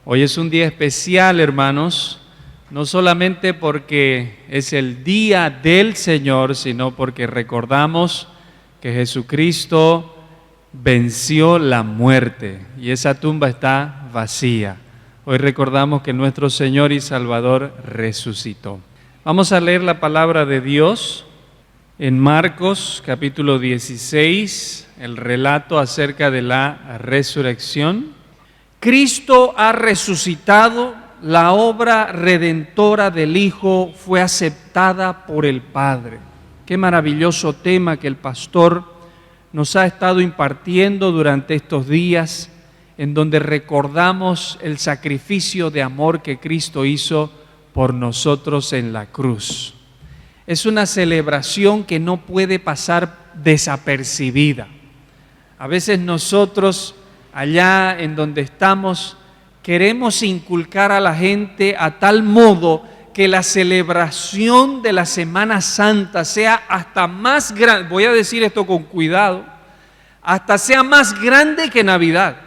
Hoy es un día especial, hermanos, no solamente porque es el día del Señor, sino porque recordamos que Jesucristo venció la muerte y esa tumba está vacía. Hoy recordamos que nuestro Señor y Salvador resucitó. Vamos a leer la palabra de Dios en Marcos capítulo 16, el relato acerca de la resurrección. Cristo ha resucitado, la obra redentora del Hijo fue aceptada por el Padre. Qué maravilloso tema que el pastor nos ha estado impartiendo durante estos días, en donde recordamos el sacrificio de amor que Cristo hizo por nosotros en la cruz. Es una celebración que no puede pasar desapercibida. A veces nosotros, allá en donde estamos, queremos inculcar a la gente a tal modo que la celebración de la Semana Santa sea hasta más grande, voy a decir esto con cuidado, hasta sea más grande que Navidad.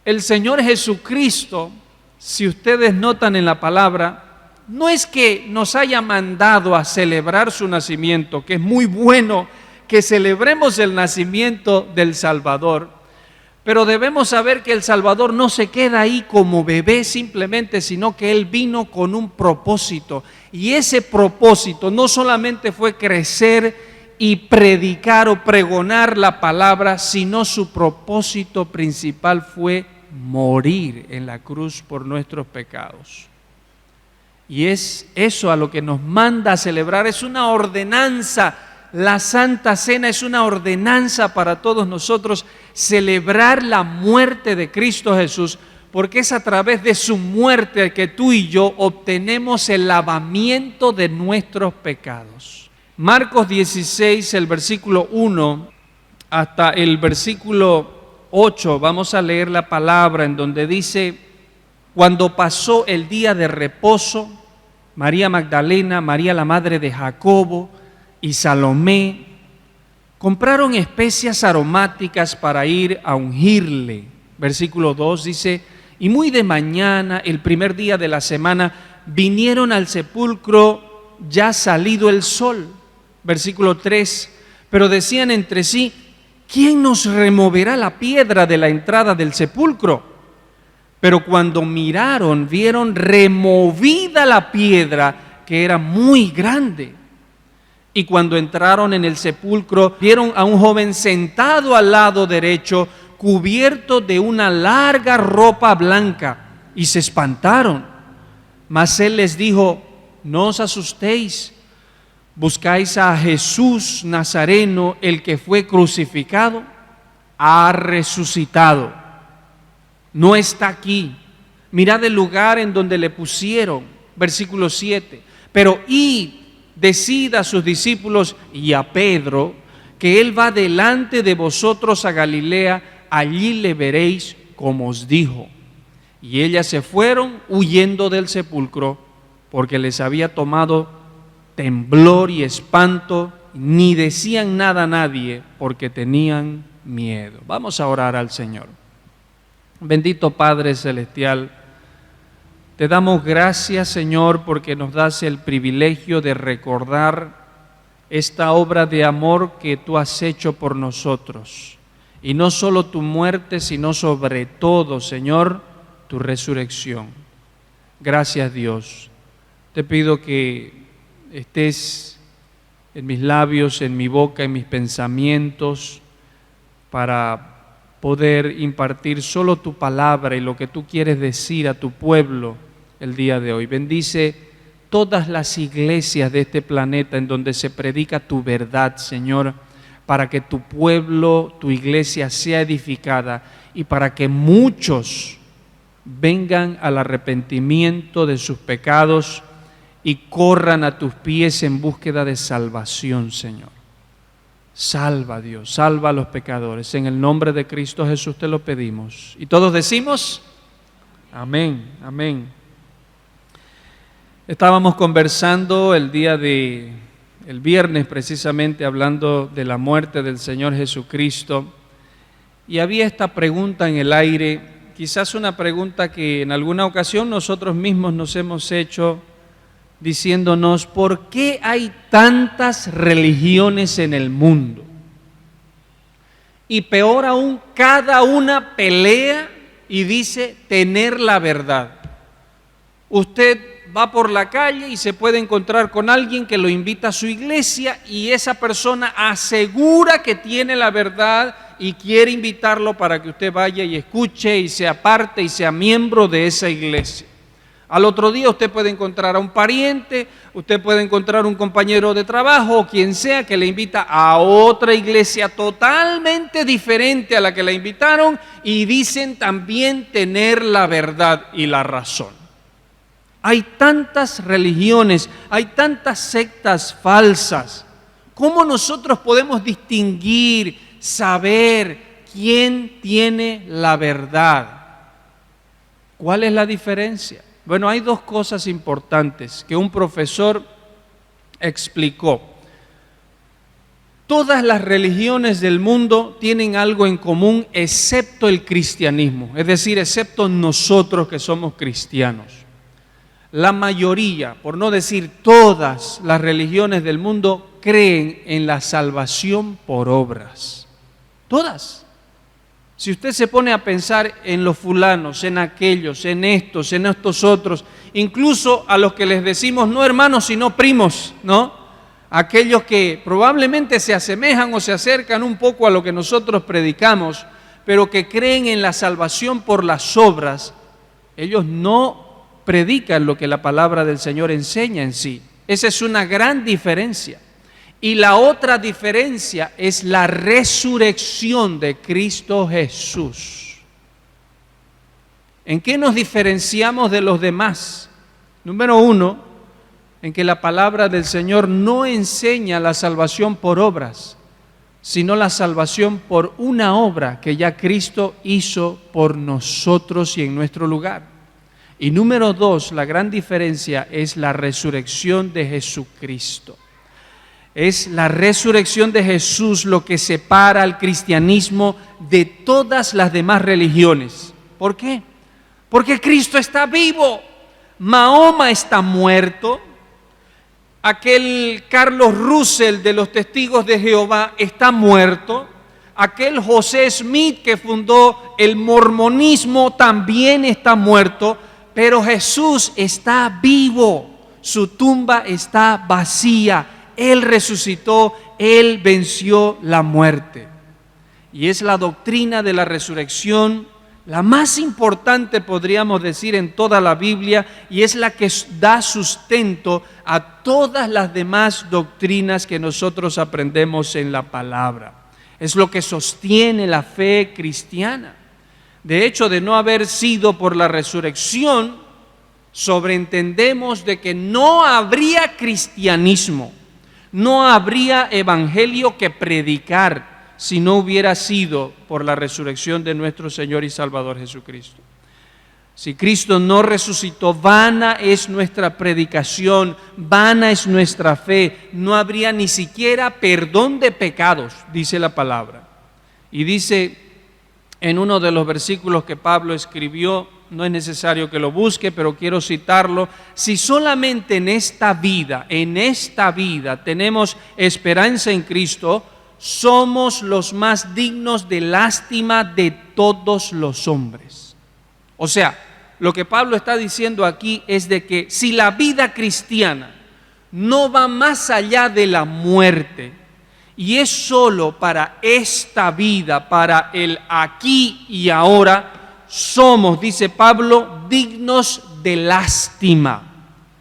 El Señor Jesucristo, si ustedes notan en la palabra, no es que nos haya mandado a celebrar su nacimiento, que es muy bueno que celebremos el nacimiento del Salvador, pero debemos saber que el Salvador no se queda ahí como bebé simplemente, sino que Él vino con un propósito. Y ese propósito no solamente fue crecer y predicar o pregonar la palabra, sino su propósito principal fue morir en la cruz por nuestros pecados. Y es eso a lo que nos manda a celebrar, es una ordenanza. La Santa Cena es una ordenanza para todos nosotros, celebrar la muerte de Cristo Jesús, porque es a través de su muerte que tú y yo obtenemos el lavamiento de nuestros pecados. Marcos 16, el versículo 1 hasta el versículo 8, vamos a leer la palabra en donde dice: cuando pasó el día de reposo, María Magdalena, María la madre de Jacobo y Salomé compraron especias aromáticas para ir a ungirle. Versículo 2 dice: y muy de mañana, el primer día de la semana, vinieron al sepulcro ya salido el sol. Versículo 3, pero decían entre sí: ¿quién nos removerá la piedra de la entrada del sepulcro? Pero cuando miraron, vieron removida la piedra, que era muy grande. Y cuando entraron en el sepulcro, vieron a un joven sentado al lado derecho, cubierto de una larga ropa blanca, y se espantaron. Mas él les dijo: no os asustéis, buscáis a Jesús Nazareno, el que fue crucificado. Ha resucitado. No está aquí. Mirad el lugar en donde le pusieron. Versículo 7. Pero id, decid a sus discípulos y a Pedro que él va delante de vosotros a Galilea, allí le veréis como os dijo. Y ellas se fueron huyendo del sepulcro, porque les había tomado temblor y espanto, ni decían nada a nadie, porque tenían miedo. Vamos a orar al Señor. Bendito Padre Celestial, te damos gracias, Señor, porque nos das el privilegio de recordar esta obra de amor que tú has hecho por nosotros. Y no solo tu muerte, sino sobre todo, Señor, tu resurrección. Gracias, Dios. Te pido que estés en mis labios, en mi boca, en mis pensamientos, para poder impartir solo tu palabra y lo que tú quieres decir a tu pueblo el día de hoy. Bendice todas las iglesias de este planeta en donde se predica tu verdad, Señor, para que tu pueblo, tu iglesia sea edificada y para que muchos vengan al arrepentimiento de sus pecados y corran a tus pies en búsqueda de salvación, Señor. Salva, Dios, salva a los pecadores. En el nombre de Cristo Jesús te lo pedimos. Y todos decimos: amén, amén. Estábamos conversando el viernes precisamente, hablando de la muerte del Señor Jesucristo, y había esta pregunta en el aire: quizás una pregunta que en alguna ocasión nosotros mismos nos hemos hecho diciéndonos, ¿por qué hay tantas religiones en el mundo? Y peor aún, cada una pelea y dice tener la verdad. Usted va por la calle y se puede encontrar con alguien que lo invita a su iglesia y esa persona asegura que tiene la verdad y quiere invitarlo para que usted vaya y escuche y sea parte y sea miembro de esa iglesia. Al otro día usted puede encontrar a un pariente, usted puede encontrar un compañero de trabajo o quien sea que le invita a otra iglesia totalmente diferente a la que la invitaron y dicen también tener la verdad y la razón. Hay tantas religiones, hay tantas sectas falsas. ¿Cómo nosotros podemos distinguir, saber quién tiene la verdad? ¿Cuál es la diferencia? Bueno, hay dos cosas importantes que un profesor explicó. Todas las religiones del mundo tienen algo en común excepto el cristianismo, es decir, excepto nosotros que somos cristianos. La mayoría, por no decir todas las religiones del mundo, creen en la salvación por obras. Todas. Si usted se pone a pensar en los fulanos, en aquellos, en estos otros, incluso a los que les decimos no hermanos sino primos, ¿no? Aquellos que probablemente se asemejan o se acercan un poco a lo que nosotros predicamos, pero que creen en la salvación por las obras, ellos no predican lo que la palabra del Señor enseña en sí. Esa es una gran diferencia. Y la otra diferencia es la resurrección de Cristo Jesús. ¿En qué nos diferenciamos de los demás? Número uno, en que la palabra del Señor no enseña la salvación por obras, sino la salvación por una obra que ya Cristo hizo por nosotros y en nuestro lugar. Y número dos, la gran diferencia es la resurrección de Jesucristo. Es la resurrección de Jesús lo que separa al cristianismo de todas las demás religiones. ¿Por qué? Porque Cristo está vivo. Mahoma está muerto. Aquel Carlos Russell de los Testigos de Jehová está muerto. Aquel José Smith que fundó el mormonismo también está muerto. Pero Jesús está vivo. Su tumba está vacía. Él resucitó, Él venció la muerte. Y es la doctrina de la resurrección la más importante, podríamos decir, en toda la Biblia, y es la que da sustento a todas las demás doctrinas que nosotros aprendemos en la palabra. Es lo que sostiene la fe cristiana. De hecho, de no haber sido por la resurrección, sobreentendemos de que no habría cristianismo. No habría evangelio que predicar si no hubiera sido por la resurrección de nuestro Señor y Salvador Jesucristo. Si Cristo no resucitó, vana es nuestra predicación, vana es nuestra fe. No habría ni siquiera perdón de pecados, dice la palabra. Y dice en uno de los versículos que Pablo escribió, no es necesario que lo busque, pero quiero citarlo: si solamente en esta vida tenemos esperanza en Cristo, somos los más dignos de lástima de todos los hombres. O sea, lo que Pablo está diciendo aquí es de que si la vida cristiana no va más allá de la muerte y es solo para esta vida, para el aquí y ahora, somos, dice Pablo, dignos de lástima.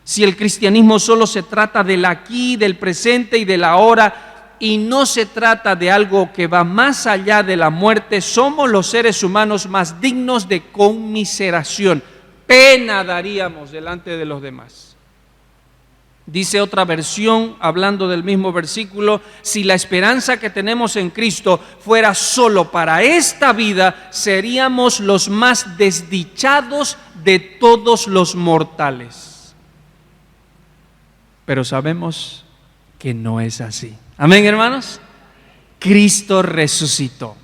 Si el cristianismo solo se trata del aquí, del presente y del ahora, y no se trata de algo que va más allá de la muerte, somos los seres humanos más dignos de conmiseración. Pena daríamos delante de los demás. Dice otra versión, hablando del mismo versículo: si la esperanza que tenemos en Cristo fuera solo para esta vida, seríamos los más desdichados de todos los mortales. Pero sabemos que no es así. Amén, hermanos. Cristo resucitó.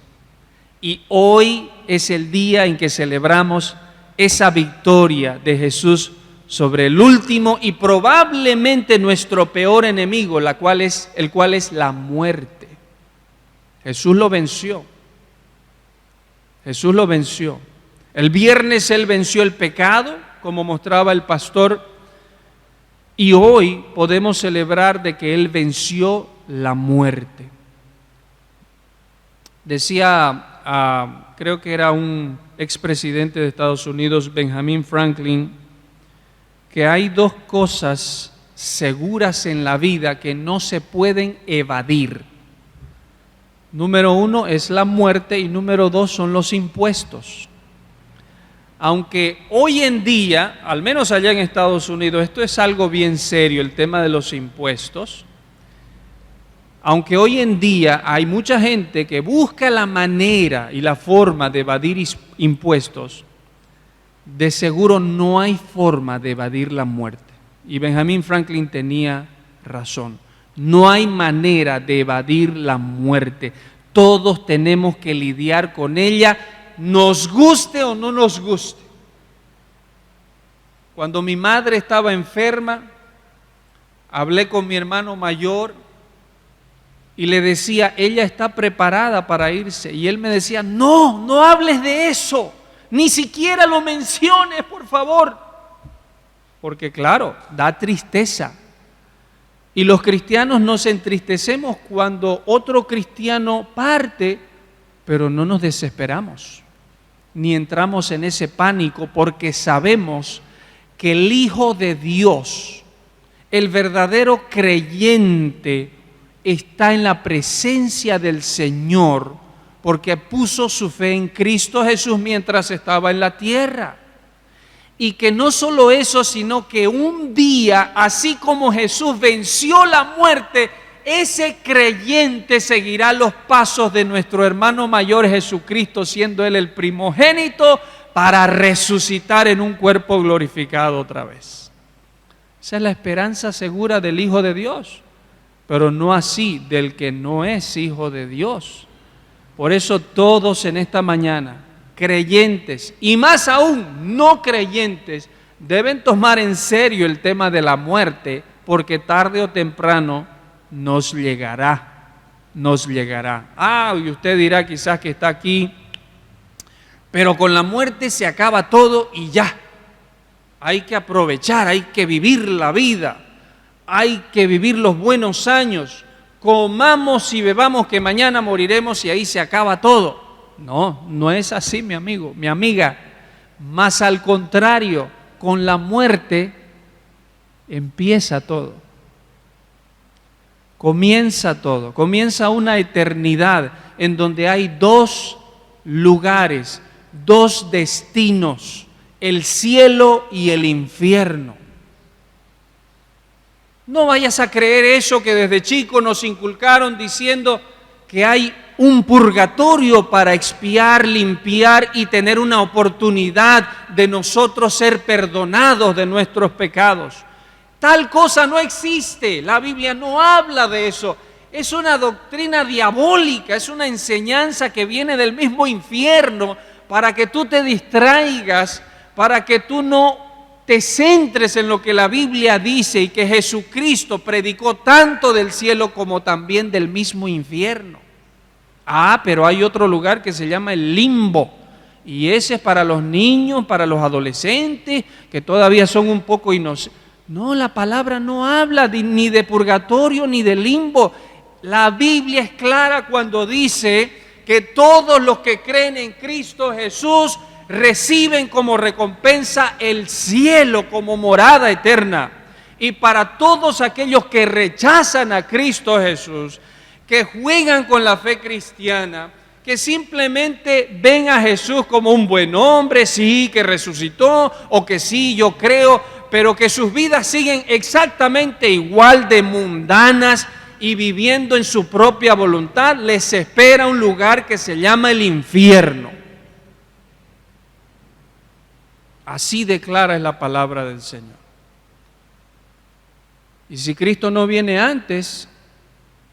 Y hoy es el día en que celebramos esa victoria de Jesús sobre el último y probablemente nuestro peor enemigo, el cual es la muerte. Jesús lo venció. Jesús lo venció. El viernes Él venció el pecado, como mostraba el pastor, y hoy podemos celebrar de que Él venció la muerte. Decía, creo que era un expresidente de Estados Unidos, Benjamin Franklin, que hay dos cosas seguras en la vida que no se pueden evadir. Número uno es la muerte y número dos son los impuestos. Aunque hoy en día, al menos allá en Estados Unidos, esto es algo bien serio, el tema de los impuestos. Aunque hoy en día hay mucha gente que busca la manera y la forma de evadir impuestos, de seguro no hay forma de evadir la muerte. Y Benjamin Franklin tenía razón. No hay manera de evadir la muerte. Todos tenemos que lidiar con ella, nos guste o no nos guste. Cuando mi madre estaba enferma, hablé con mi hermano mayor y le decía, ella está preparada para irse. Y él me decía, no hables de eso, ni siquiera lo menciones, por favor. Porque claro, da tristeza. Y los cristianos nos entristecemos cuando otro cristiano parte, pero no nos desesperamos, ni entramos en ese pánico, porque sabemos que el Hijo de Dios, el verdadero creyente, está en la presencia del Señor, porque puso su fe en Cristo Jesús mientras estaba en la tierra. Y que no solo eso, sino que un día, así como Jesús venció la muerte, ese creyente seguirá los pasos de nuestro hermano mayor Jesucristo, siendo Él el primogénito, para resucitar en un cuerpo glorificado otra vez. Esa es la esperanza segura del Hijo de Dios, pero no así del que no es Hijo de Dios. Por eso todos en esta mañana, creyentes y más aún no creyentes, deben tomar en serio el tema de la muerte, porque tarde o temprano nos llegará. Y usted dirá quizás que está aquí, pero con la muerte se acaba todo y ya. Hay que aprovechar, hay que vivir la vida, hay que vivir los buenos años, comamos y bebamos que mañana moriremos y ahí se acaba todo. No es así, mi amigo, mi amiga. Más al contrario, con la muerte empieza todo. Comienza todo. Comienza una eternidad en donde hay dos lugares, dos destinos, el cielo y el infierno. No vayas a creer eso que desde chico nos inculcaron diciendo que hay un purgatorio para expiar, limpiar y tener una oportunidad de nosotros ser perdonados de nuestros pecados. Tal cosa no existe, la Biblia no habla de eso. Es una doctrina diabólica, es una enseñanza que viene del mismo infierno para que tú te distraigas, para que tú no te centres en lo que la Biblia dice y que Jesucristo predicó tanto del cielo como también del mismo infierno. Pero hay otro lugar que se llama el limbo, y ese es para los niños, para los adolescentes, que todavía son un poco inocentes. No, la palabra no habla ni de purgatorio ni de limbo. La Biblia es clara cuando dice que todos los que creen en Cristo Jesús reciben como recompensa el cielo como morada eterna. Y para todos aquellos que rechazan a Cristo Jesús, que juegan con la fe cristiana, que simplemente ven a Jesús como un buen hombre, sí, que resucitó, o que sí, yo creo, pero que sus vidas siguen exactamente igual de mundanas y viviendo en su propia voluntad, les espera un lugar que se llama el infierno. Así declara la palabra del Señor. Y si Cristo no viene antes,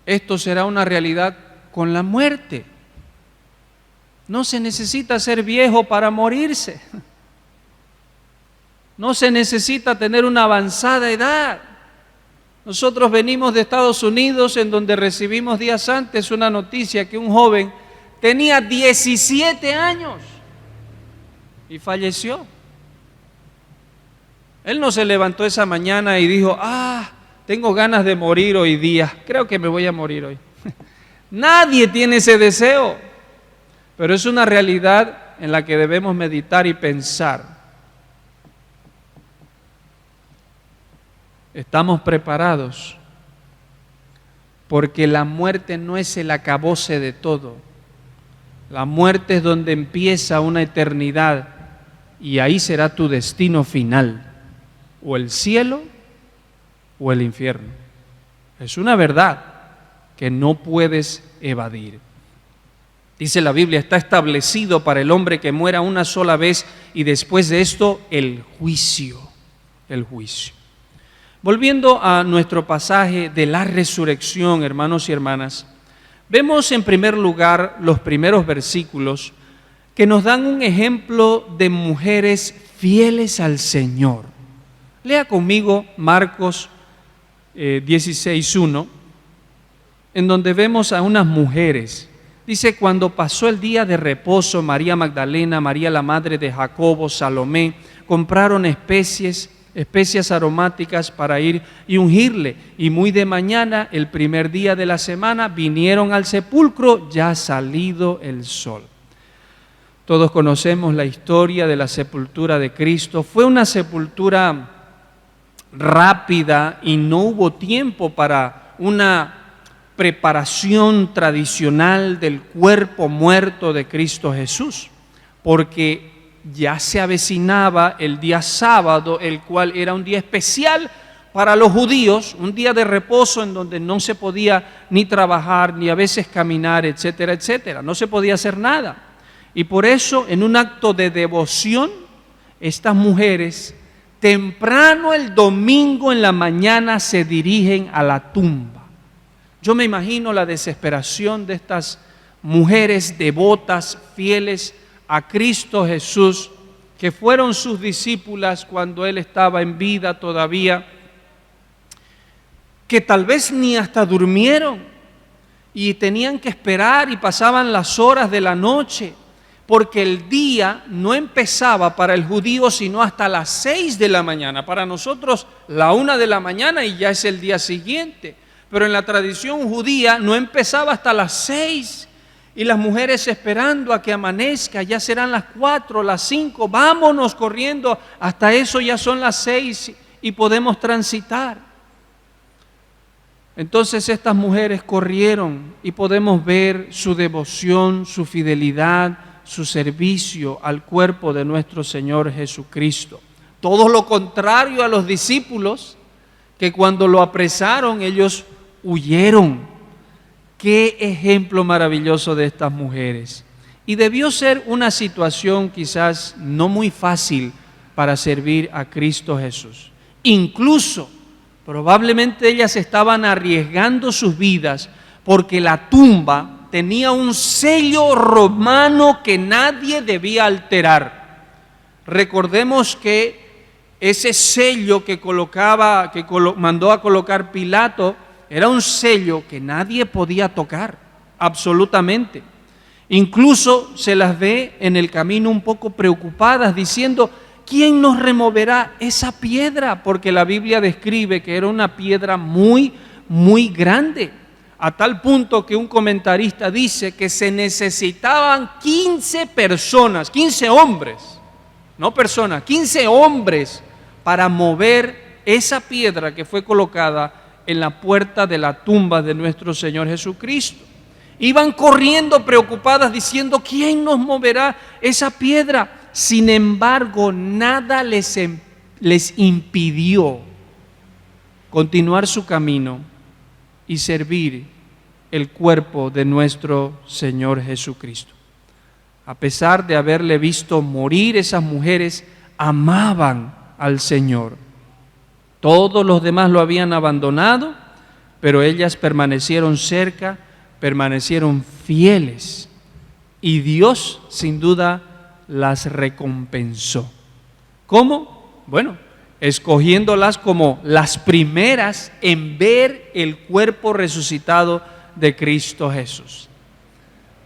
esto será una realidad con la muerte. No se necesita ser viejo para morirse. No se necesita tener una avanzada edad. Nosotros venimos de Estados Unidos, en donde recibimos días antes una noticia que un joven tenía 17 años y falleció. Él no se levantó esa mañana y dijo, tengo ganas de morir hoy día, creo que me voy a morir hoy. Nadie tiene ese deseo, pero es una realidad en la que debemos meditar y pensar. ¿Estamos preparados? Porque la muerte no es el acabose de todo. La muerte es donde empieza una eternidad y ahí será tu destino final, o el cielo o el infierno. Es una verdad que no puedes evadir. Dice la Biblia, está establecido para el hombre que muera una sola vez y después de esto el juicio. El juicio. Volviendo a nuestro pasaje de la resurrección, hermanos y hermanas, vemos en primer lugar los primeros versículos que nos dan un ejemplo de mujeres fieles al Señor. Lea conmigo Marcos 16:1, en donde vemos a unas mujeres. Dice, cuando pasó el día de reposo, María Magdalena, María la madre de Jacobo, Salomé, compraron especias aromáticas para ir y ungirle. Y muy de mañana, el primer día de la semana, vinieron al sepulcro ya salido el sol. Todos conocemos la historia de la sepultura de Cristo. Fue una sepultura rápida y no hubo tiempo para una preparación tradicional del cuerpo muerto de Cristo Jesús, porque ya se avecinaba el día sábado, el cual era un día especial para los judíos, un día de reposo en donde no se podía ni trabajar, ni a veces caminar, etcétera, etcétera. No se podía hacer nada. Y por eso, en un acto de devoción, estas mujeres, temprano el domingo en la mañana, se dirigen a la tumba. Yo me imagino la desesperación de estas mujeres devotas, fieles a Cristo Jesús, que fueron sus discípulas cuando Él estaba en vida todavía, que tal vez ni hasta durmieron y tenían que esperar y pasaban las horas de la noche, porque el día no empezaba para el judío sino hasta las 6 de la mañana. Para nosotros la 1 de la mañana y ya es el día siguiente, pero en la tradición judía no empezaba hasta las 6. Y las mujeres esperando a que amanezca, ya serán las 4, las 5, vámonos corriendo, hasta eso ya son las 6 y podemos transitar. Entonces estas mujeres corrieron y podemos ver su devoción, su fidelidad, su servicio al cuerpo de nuestro Señor Jesucristo. Todo lo contrario a los discípulos, que cuando lo apresaron ellos huyeron. Qué ejemplo maravilloso de estas mujeres. Y debió ser una situación quizás no muy fácil para servir a Cristo Jesús. Incluso, probablemente ellas estaban arriesgando sus vidas porque la tumba tenía un sello romano que nadie debía alterar. Recordemos que ese sello que mandó a colocar Pilato era un sello que nadie podía tocar, absolutamente. Incluso se las ve en el camino un poco preocupadas, diciendo, ¿quién nos removerá esa piedra? Porque la Biblia describe que era una piedra muy, muy grande, a tal punto que un comentarista dice que se necesitaban 15 personas, 15 hombres, no personas, 15 hombres para mover esa piedra que fue colocada en la puerta de la tumba de nuestro Señor Jesucristo. Iban corriendo preocupadas diciendo, ¿quién nos moverá esa piedra? Sin embargo, nada les impidió continuar su camino y servir el cuerpo de nuestro Señor Jesucristo. A pesar de haberle visto morir, esas mujeres amaban al Señor. Todos los demás lo habían abandonado, pero ellas permanecieron cerca, permanecieron fieles y Dios sin duda las recompensó. ¿Cómo? Bueno, escogiéndolas como las primeras en ver el cuerpo resucitado de Cristo Jesús.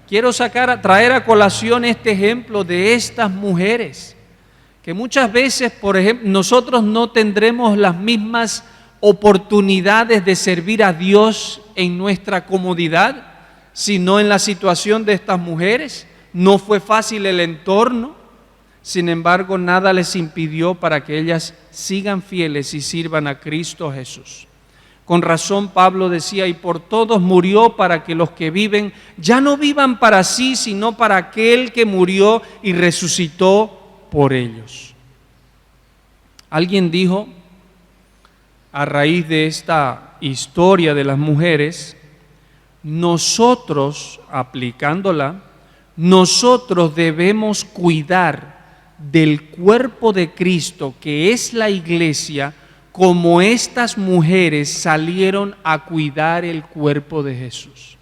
Quiero traer a colación este ejemplo de estas mujeres, que muchas veces, por ejemplo, nosotros no tendremos las mismas oportunidades de servir a Dios en nuestra comodidad, sino en la situación de estas mujeres. No fue fácil el entorno, sin embargo, nada les impidió para que ellas sigan fieles y sirvan a Cristo Jesús. Con razón Pablo decía, y por todos murió para que los que viven ya no vivan para sí, sino para aquel que murió y resucitó por ellos. Alguien dijo, a raíz de esta historia de las mujeres, nosotros, aplicándola, nosotros debemos cuidar del cuerpo de Cristo, que es la iglesia, como estas mujeres salieron a cuidar el cuerpo de Jesús.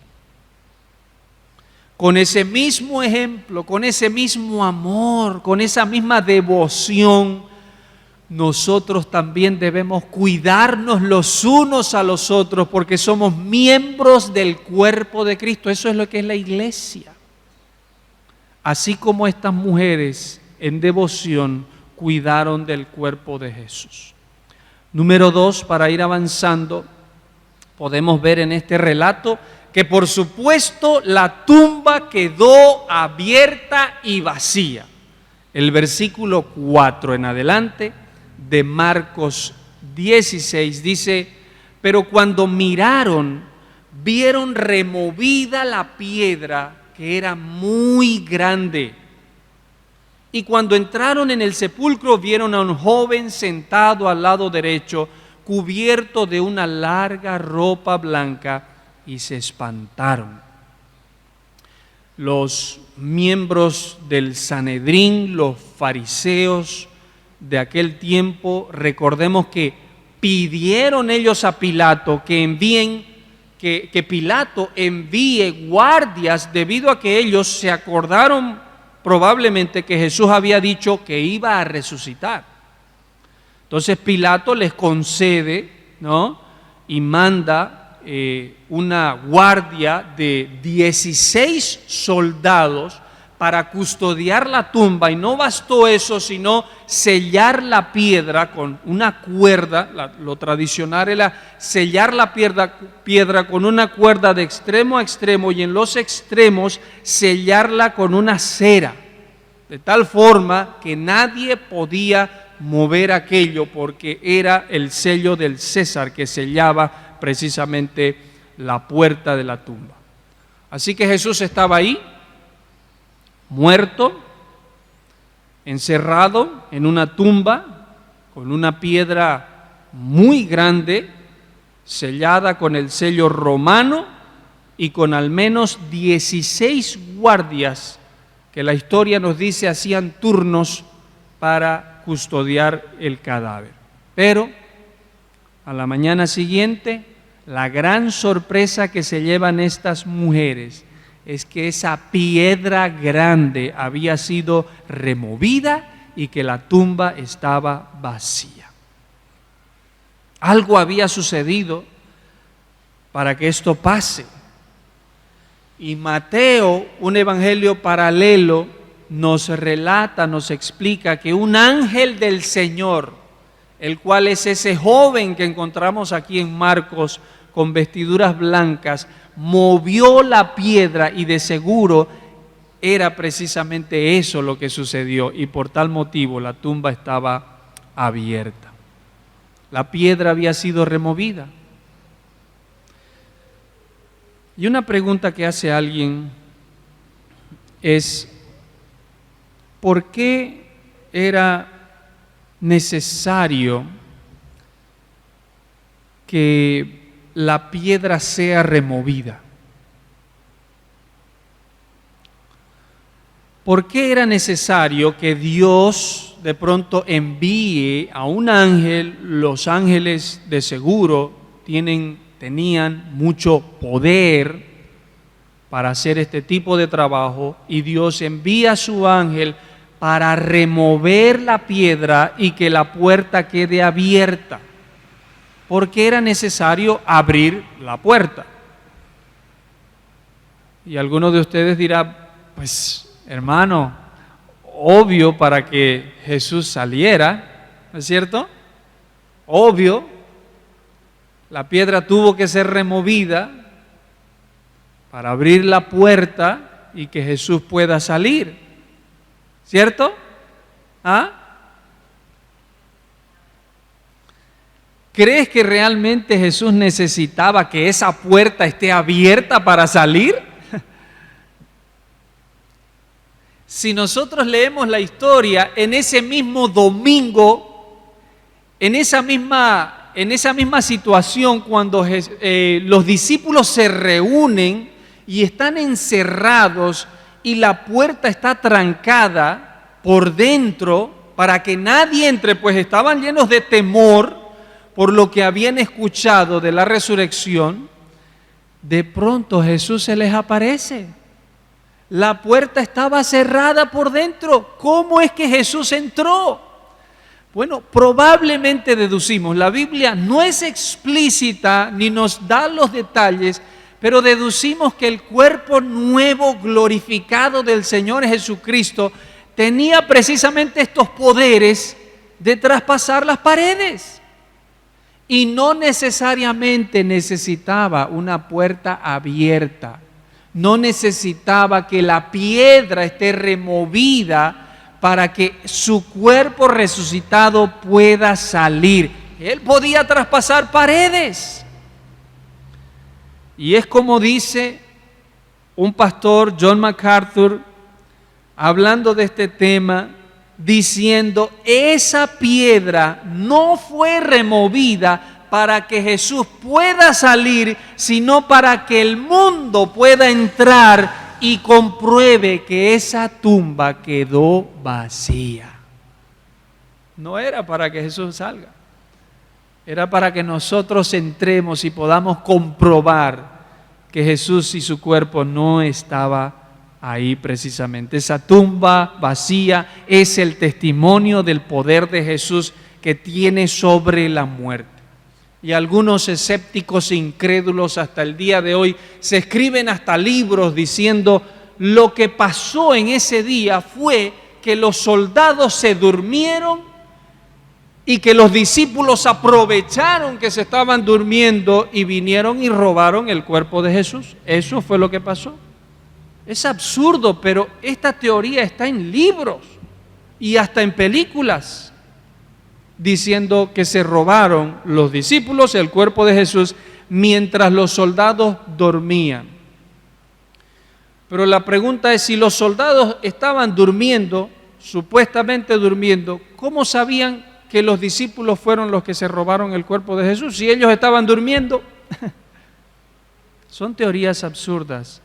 Con ese mismo ejemplo, con ese mismo amor, con esa misma devoción, nosotros también debemos cuidarnos los unos a los otros, porque somos miembros del cuerpo de Cristo. Eso es lo que es la iglesia. Así como estas mujeres en devoción cuidaron del cuerpo de Jesús. Número 2, para ir avanzando, podemos ver en este relato que por supuesto la tumba quedó abierta y vacía. El versículo 4 en adelante de Marcos 16 dice, pero cuando miraron, vieron removida la piedra que era muy grande. Y cuando entraron en el sepulcro, vieron a un joven sentado al lado derecho, cubierto de una larga ropa blanca, y se espantaron. Los miembros del Sanedrín, los fariseos de aquel tiempo, recordemos que pidieron ellos a Pilato que Pilato envíe guardias, debido a que ellos se acordaron probablemente que Jesús había dicho que iba a resucitar. Entonces Pilato les concede, ¿no?, y manda una guardia de 16 soldados para custodiar la tumba, y no bastó eso, sino sellar la piedra con una cuerda. Lo tradicional era sellar la piedra con una cuerda de extremo a extremo, y en los extremos sellarla con una cera, de tal forma que nadie podía mover aquello, porque era el sello del César que sellaba precisamente la puerta de la tumba. Así que Jesús estaba ahí, muerto, encerrado en una tumba con una piedra muy grande, sellada con el sello romano y con al menos 16 guardias que la historia nos dice hacían turnos para custodiar el cadáver. Pero a la mañana siguiente, la gran sorpresa que se llevan estas mujeres es que esa piedra grande había sido removida y que la tumba estaba vacía. Algo había sucedido para que esto pase. Y Mateo, un evangelio paralelo, nos relata, nos explica que un ángel del Señor, el cual es ese joven que encontramos aquí en Marcos con vestiduras blancas, movió la piedra, y de seguro era precisamente eso lo que sucedió, y por tal motivo la tumba estaba abierta. La piedra había sido removida. Y una pregunta que hace alguien es, ¿por qué era necesario que la piedra sea removida? ¿Por qué era necesario que Dios de pronto envíe a un ángel? Los ángeles de seguro tenían mucho poder, para hacer este tipo de trabajo y Dios envía a su ángel para remover la piedra y que la puerta quede abierta, porque era necesario abrir la puerta. Y algunos de ustedes dirán, pues hermano, obvio para que Jesús saliera, ¿no es cierto? Obvio, la piedra tuvo que ser removida para abrir la puerta y que Jesús pueda salir, ¿cierto? ¿Ah? ¿Crees que realmente Jesús necesitaba que esa puerta esté abierta para salir? Si nosotros leemos la historia, en ese mismo domingo, en esa misma situación, cuando los discípulos se reúnen y están encerrados y la puerta está trancada por dentro para que nadie entre, pues estaban llenos de temor por lo que habían escuchado de la resurrección, de pronto Jesús se les aparece. La puerta estaba cerrada por dentro. ¿Cómo es que Jesús entró? Bueno, probablemente deducimos, la Biblia no es explícita ni nos da los detalles, pero deducimos que el cuerpo nuevo glorificado del Señor Jesucristo tenía precisamente estos poderes de traspasar las paredes. Y no necesariamente necesitaba una puerta abierta. No necesitaba que la piedra esté removida para que su cuerpo resucitado pueda salir. Él podía traspasar paredes. Y es como dice un pastor, John MacArthur, hablando de este tema, diciendo, esa piedra no fue removida para que Jesús pueda salir, sino para que el mundo pueda entrar y compruebe que esa tumba quedó vacía. No era para que Jesús salga, era para que nosotros entremos y podamos comprobar que Jesús y su cuerpo no estaba ahí precisamente. Esa tumba vacía es el testimonio del poder de Jesús que tiene sobre la muerte. Y algunos escépticos e incrédulos hasta el día de hoy se escriben hasta libros diciendo lo que pasó en ese día fue que los soldados se durmieron y que los discípulos aprovecharon que se estaban durmiendo y vinieron y robaron el cuerpo de Jesús. Eso fue lo que pasó. Es absurdo, pero esta teoría está en libros y hasta en películas, diciendo que se robaron los discípulos el cuerpo de Jesús mientras los soldados dormían. Pero la pregunta es, si los soldados estaban durmiendo, supuestamente durmiendo, ¿cómo sabían que los discípulos fueron los que se robaron el cuerpo de Jesús? Si ellos estaban durmiendo. Son teorías absurdas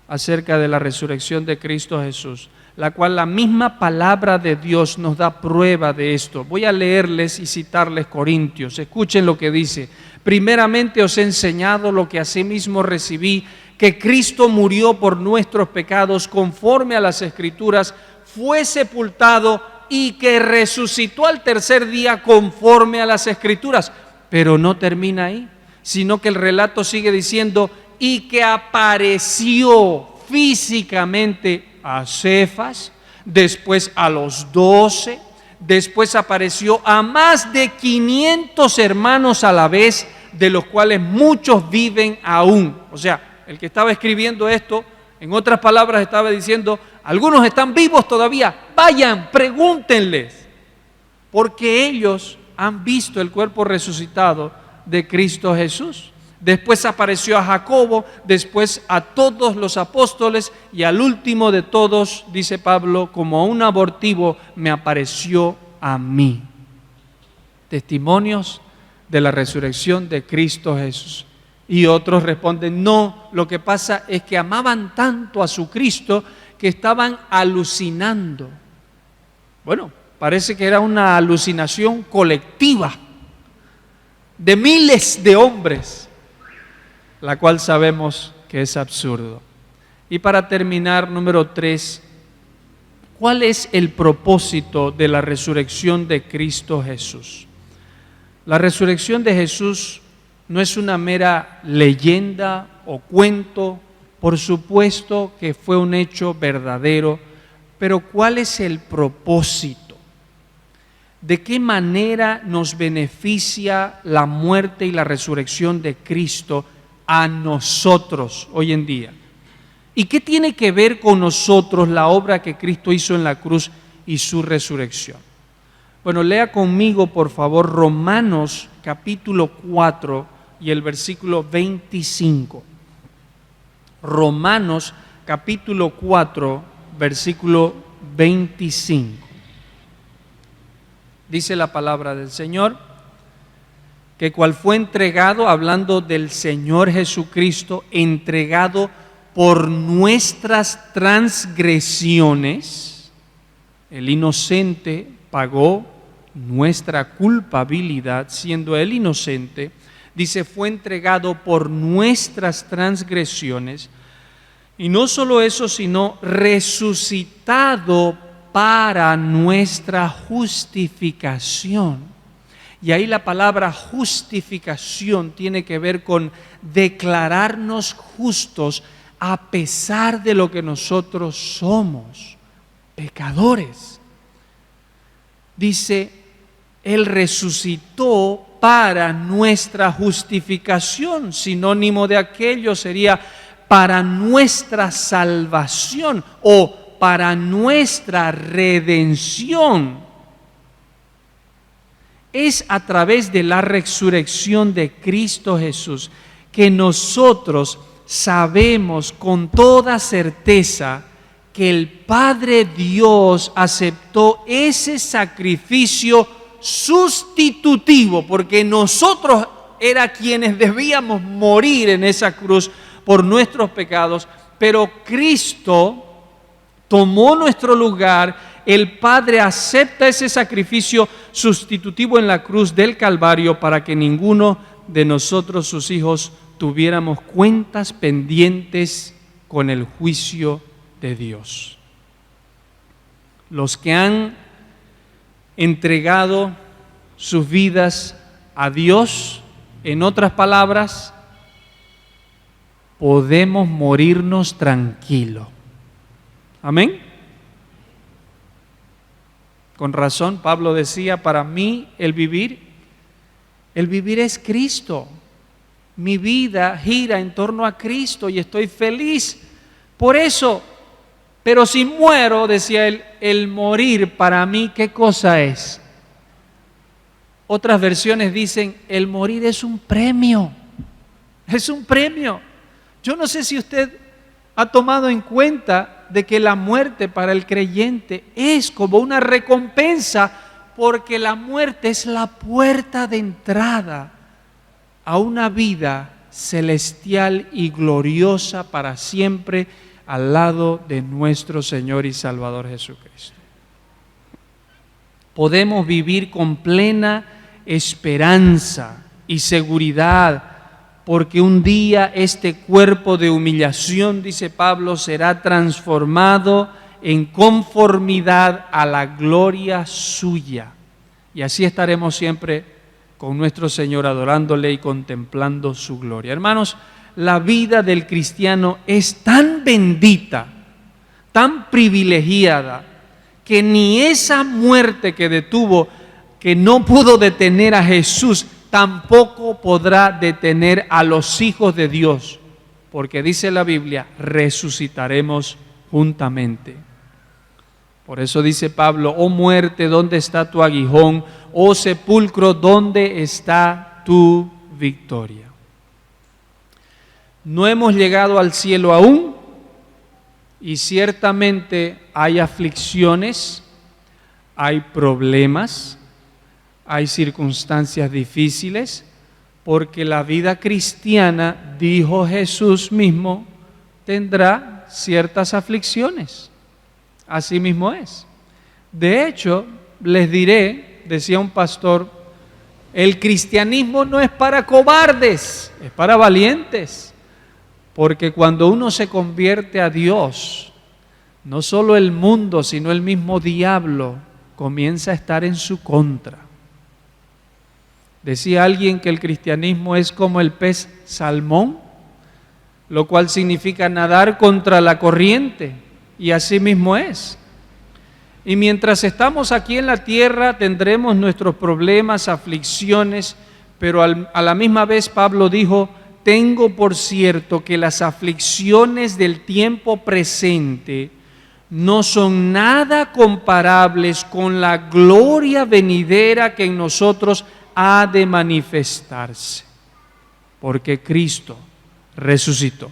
acerca de la resurrección de Cristo Jesús, la cual la misma palabra de Dios nos da prueba de esto. Voy a leerles y citarles Corintios. Escuchen lo que dice. Primeramente os he enseñado lo que asimismo recibí, que Cristo murió por nuestros pecados conforme a las Escrituras, fue sepultado y que resucitó al tercer día conforme a las Escrituras. Pero no termina ahí, sino que el relato sigue diciendo, y que apareció físicamente a Cefas, después a los 12, después apareció a más de 500 hermanos a la vez, de los cuales muchos viven aún. O sea, el que estaba escribiendo esto, en otras palabras estaba diciendo, algunos están vivos todavía, vayan, pregúntenles, porque ellos han visto el cuerpo resucitado de Cristo Jesús. Después apareció a Jacobo, después a todos los apóstoles y al último de todos, dice Pablo, como a un abortivo me apareció a mí. Testimonios de la resurrección de Cristo Jesús. Y otros responden, no, lo que pasa es que amaban tanto a su Cristo que estaban alucinando. Bueno, parece que era una alucinación colectiva de miles de hombres, la cual sabemos que es absurdo. Y para terminar, número 3, ¿cuál es el propósito de la resurrección de Cristo Jesús? La resurrección de Jesús no es una mera leyenda o cuento, por supuesto que fue un hecho verdadero, pero ¿cuál es el propósito? ¿De qué manera nos beneficia la muerte y la resurrección de Cristo a nosotros hoy en día? ¿Y qué tiene que ver con nosotros la obra que Cristo hizo en la cruz y su resurrección? Bueno, lea conmigo por favor Romanos capítulo 4 y el versículo 25. Romanos capítulo 4, versículo 25. Dice la palabra del Señor, que cual fue entregado, hablando del Señor Jesucristo, entregado por nuestras transgresiones, el inocente pagó nuestra culpabilidad, siendo él inocente, dice, fue entregado por nuestras transgresiones, y no solo eso, sino resucitado para nuestra justificación. Y ahí la palabra justificación tiene que ver con declararnos justos a pesar de lo que nosotros somos, pecadores. Dice, Él resucitó para nuestra justificación. Sinónimo de aquello sería para nuestra salvación o para nuestra redención. Es a través de la resurrección de Cristo Jesús que nosotros sabemos con toda certeza que el Padre Dios aceptó ese sacrificio sustitutivo, porque nosotros era quienes debíamos morir en esa cruz por nuestros pecados, pero Cristo tomó nuestro lugar. El Padre acepta ese sacrificio sustitutivo en la cruz del Calvario para que ninguno de nosotros, sus hijos, tuviéramos cuentas pendientes con el juicio de Dios. Los que han entregado sus vidas a Dios, en otras palabras, podemos morirnos tranquilos. Amén. Con razón, Pablo decía, para mí el vivir es Cristo. Mi vida gira en torno a Cristo y estoy feliz por eso. Pero si muero, decía él, el morir para mí, ¿qué cosa es? Otras versiones dicen, el morir es un premio. Es un premio. Yo no sé si usted ha tomado en cuenta de que la muerte para el creyente es como una recompensa, porque la muerte es la puerta de entrada a una vida celestial y gloriosa para siempre al lado de nuestro Señor y Salvador Jesucristo. Podemos vivir con plena esperanza y seguridad, porque un día este cuerpo de humillación, dice Pablo, será transformado en conformidad a la gloria suya. Y así estaremos siempre con nuestro Señor, adorándole y contemplando su gloria. Hermanos, la vida del cristiano es tan bendita, tan privilegiada, que ni esa muerte que detuvo, que no pudo detener a Jesús, tampoco podrá detener a los hijos de Dios, porque dice la Biblia, resucitaremos juntamente. Por eso dice Pablo, oh muerte, ¿dónde está tu aguijón? Oh sepulcro, ¿dónde está tu victoria? No hemos llegado al cielo aún, y ciertamente hay aflicciones, hay problemas, hay circunstancias difíciles, porque la vida cristiana, dijo Jesús mismo, tendrá ciertas aflicciones. Así mismo es. De hecho, les diré, decía un pastor, el cristianismo no es para cobardes, es para valientes. Porque cuando uno se convierte a Dios, no solo el mundo, sino el mismo diablo comienza a estar en su contra. Decía alguien que el cristianismo es como el pez salmón, lo cual significa nadar contra la corriente, y así mismo es. Y mientras estamos aquí en la tierra tendremos nuestros problemas, aflicciones, pero a la misma vez Pablo dijo: tengo por cierto que las aflicciones del tiempo presente no son nada comparables con la gloria venidera que en nosotros ha de manifestarse, porque Cristo resucitó.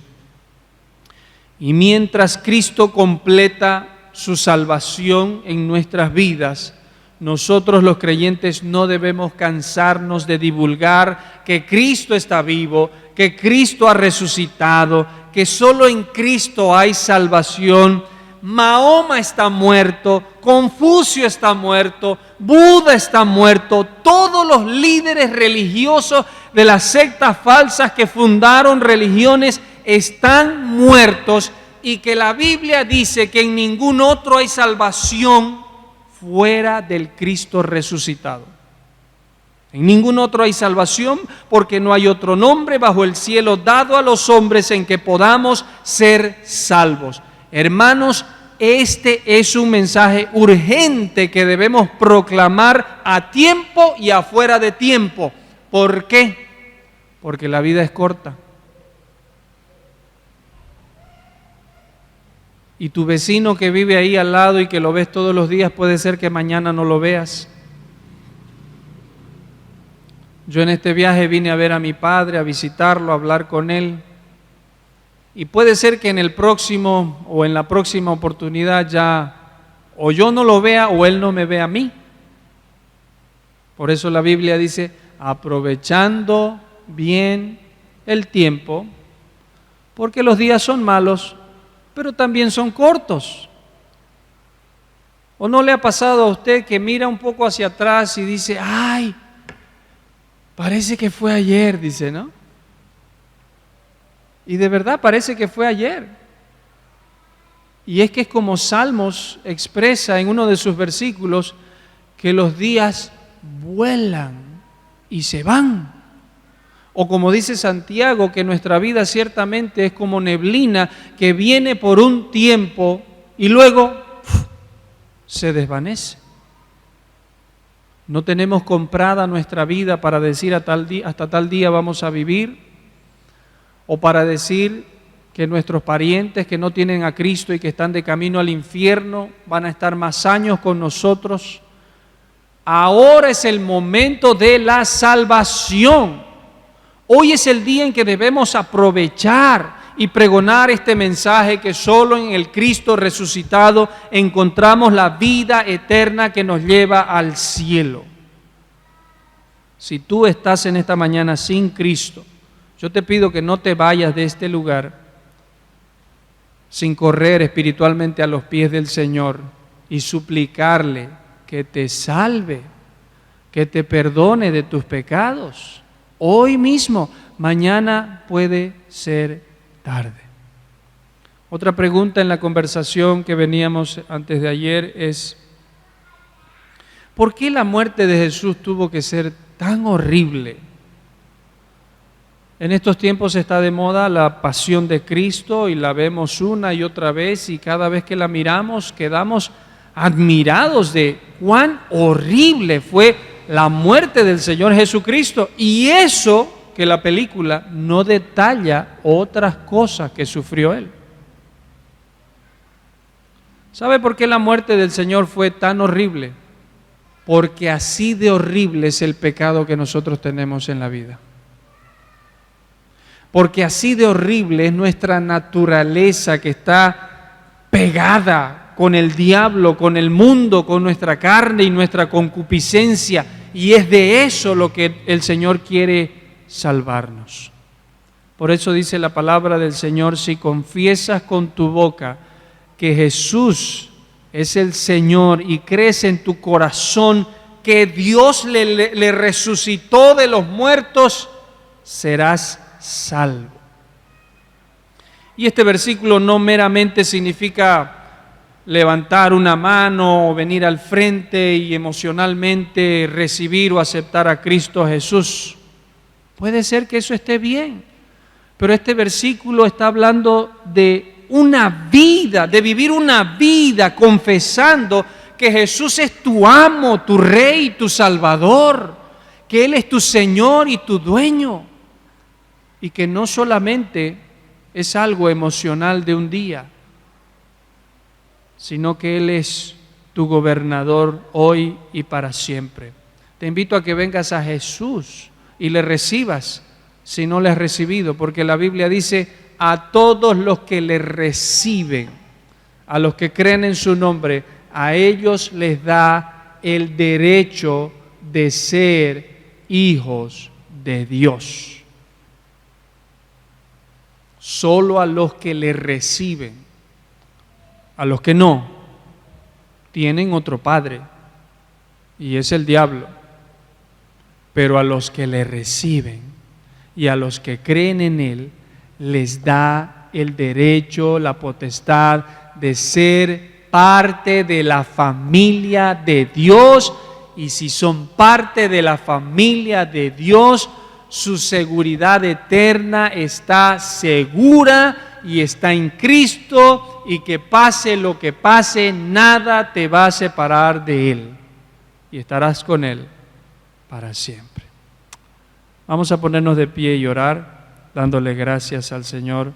Y mientras Cristo completa su salvación en nuestras vidas, nosotros los creyentes no debemos cansarnos de divulgar que Cristo está vivo, que Cristo ha resucitado, que solo en Cristo hay salvación. Mahoma está muerto, Confucio está muerto, Buda está muerto, todos los líderes religiosos de las sectas falsas que fundaron religiones están muertos, y que la Biblia dice que en ningún otro hay salvación fuera del Cristo resucitado. En ningún otro hay salvación, porque no hay otro nombre bajo el cielo dado a los hombres en que podamos ser salvos. Hermanos, este es un mensaje urgente que debemos proclamar a tiempo y afuera de tiempo. ¿Por qué? Porque la vida es corta. Y tu vecino que vive ahí al lado y que lo ves todos los días, puede ser que mañana no lo veas. Yo en este viaje vine a ver a mi padre, a visitarlo, a hablar con él. Y puede ser que en el próximo o en la próxima oportunidad ya o yo no lo vea o él no me vea a mí. Por eso la Biblia dice: aprovechando bien el tiempo, porque los días son malos, pero también son cortos. ¿O no le ha pasado a usted que mira un poco hacia atrás y dice: ay, parece que fue ayer, dice, ¿no? Y de verdad parece que fue ayer. Y es que es como Salmos expresa en uno de sus versículos, que los días vuelan y se van. O como dice Santiago, que nuestra vida ciertamente es como neblina que viene por un tiempo y luego se desvanece. No tenemos comprada nuestra vida para decir hasta tal día vamos a vivir, o para decir que nuestros parientes que no tienen a Cristo y que están de camino al infierno van a estar más años con nosotros. Ahora es el momento de la salvación. Hoy es el día en que debemos aprovechar y pregonar este mensaje, que solo en el Cristo resucitado encontramos la vida eterna que nos lleva al cielo. Si tú estás en esta mañana sin Cristo, yo te pido que no te vayas de este lugar sin correr espiritualmente a los pies del Señor y suplicarle que te salve, que te perdone de tus pecados. Hoy mismo, mañana puede ser tarde. Otra pregunta en la conversación que veníamos antes de ayer es: ¿por qué la muerte de Jesús tuvo que ser tan horrible? En estos tiempos está de moda la pasión de Cristo y la vemos una y otra vez, y cada vez que la miramos quedamos admirados de cuán horrible fue la muerte del Señor Jesucristo. Y eso que la película no detalla otras cosas que sufrió Él. ¿Sabe por qué la muerte del Señor fue tan horrible? Porque así de horrible es el pecado que nosotros tenemos en la vida. Porque así de horrible es nuestra naturaleza, que está pegada con el diablo, con el mundo, con nuestra carne y nuestra concupiscencia. Y es de eso lo que el Señor quiere salvarnos. Por eso dice la palabra del Señor: si confiesas con tu boca que Jesús es el Señor y crees en tu corazón que Dios le resucitó de los muertos, serás salvo. Y este versículo no meramente significa levantar una mano o venir al frente y emocionalmente recibir o aceptar a Cristo Jesús. Puede ser que eso esté bien, pero este versículo está hablando de una vida, de vivir una vida confesando que Jesús es tu amo, tu rey, tu salvador, que Él es tu Señor y tu dueño, y que no solamente es algo emocional de un día, sino que Él es tu gobernador hoy y para siempre. Te invito a que vengas a Jesús y le recibas si no le has recibido, porque la Biblia dice: a todos los que le reciben, a los que creen en su nombre, a ellos les da el derecho de ser hijos de Dios. Solo a los que le reciben. A los que no, tienen otro padre, y es el diablo. Pero a los que le reciben y a los que creen en Él, les da el derecho, la potestad de ser parte de la familia de Dios. Y si son parte de la familia de Dios, su seguridad eterna está segura y está en Cristo, y que pase lo que pase, nada te va a separar de Él, y estarás con Él para siempre. Vamos a ponernos de pie y orar, dándole gracias al Señor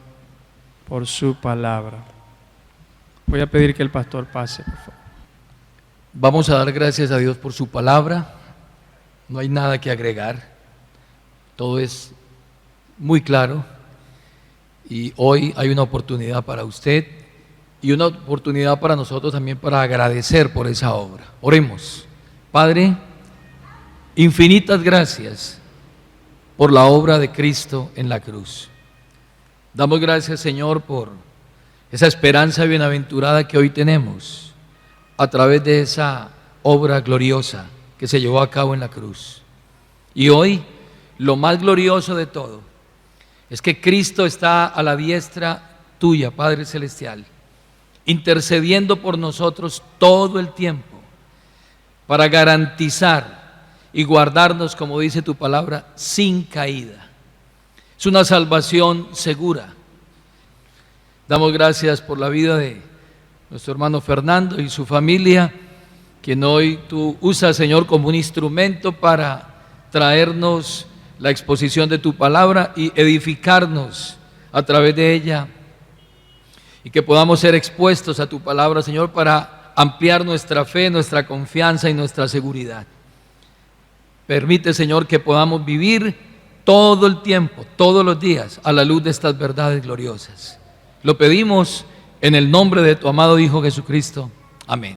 por su palabra. Voy a pedir que el pastor pase, por favor. Vamos a dar gracias a Dios por su palabra. No hay nada que agregar. Todo es muy claro. Y hoy hay una oportunidad para usted y una oportunidad para nosotros también para agradecer por esa obra. Oremos. Padre, infinitas gracias por la obra de Cristo en la cruz. Damos gracias, Señor, por esa esperanza bienaventurada que hoy tenemos a través de esa obra gloriosa que se llevó a cabo en la cruz. Y hoy, lo más glorioso de todo es que Cristo está a la diestra tuya, Padre Celestial, intercediendo por nosotros todo el tiempo para garantizar y guardarnos, como dice tu palabra, sin caída. Es una salvación segura. Damos gracias por la vida de nuestro hermano Fernando y su familia, quien hoy tú usas, Señor, como un instrumento para traernos la exposición de tu palabra y edificarnos a través de ella, y que podamos ser expuestos a tu palabra, Señor, para ampliar nuestra fe, nuestra confianza y nuestra seguridad. Permite, Señor, que podamos vivir todo el tiempo, todos los días, a la luz de estas verdades gloriosas. Lo pedimos en el nombre de tu amado Hijo Jesucristo. Amén.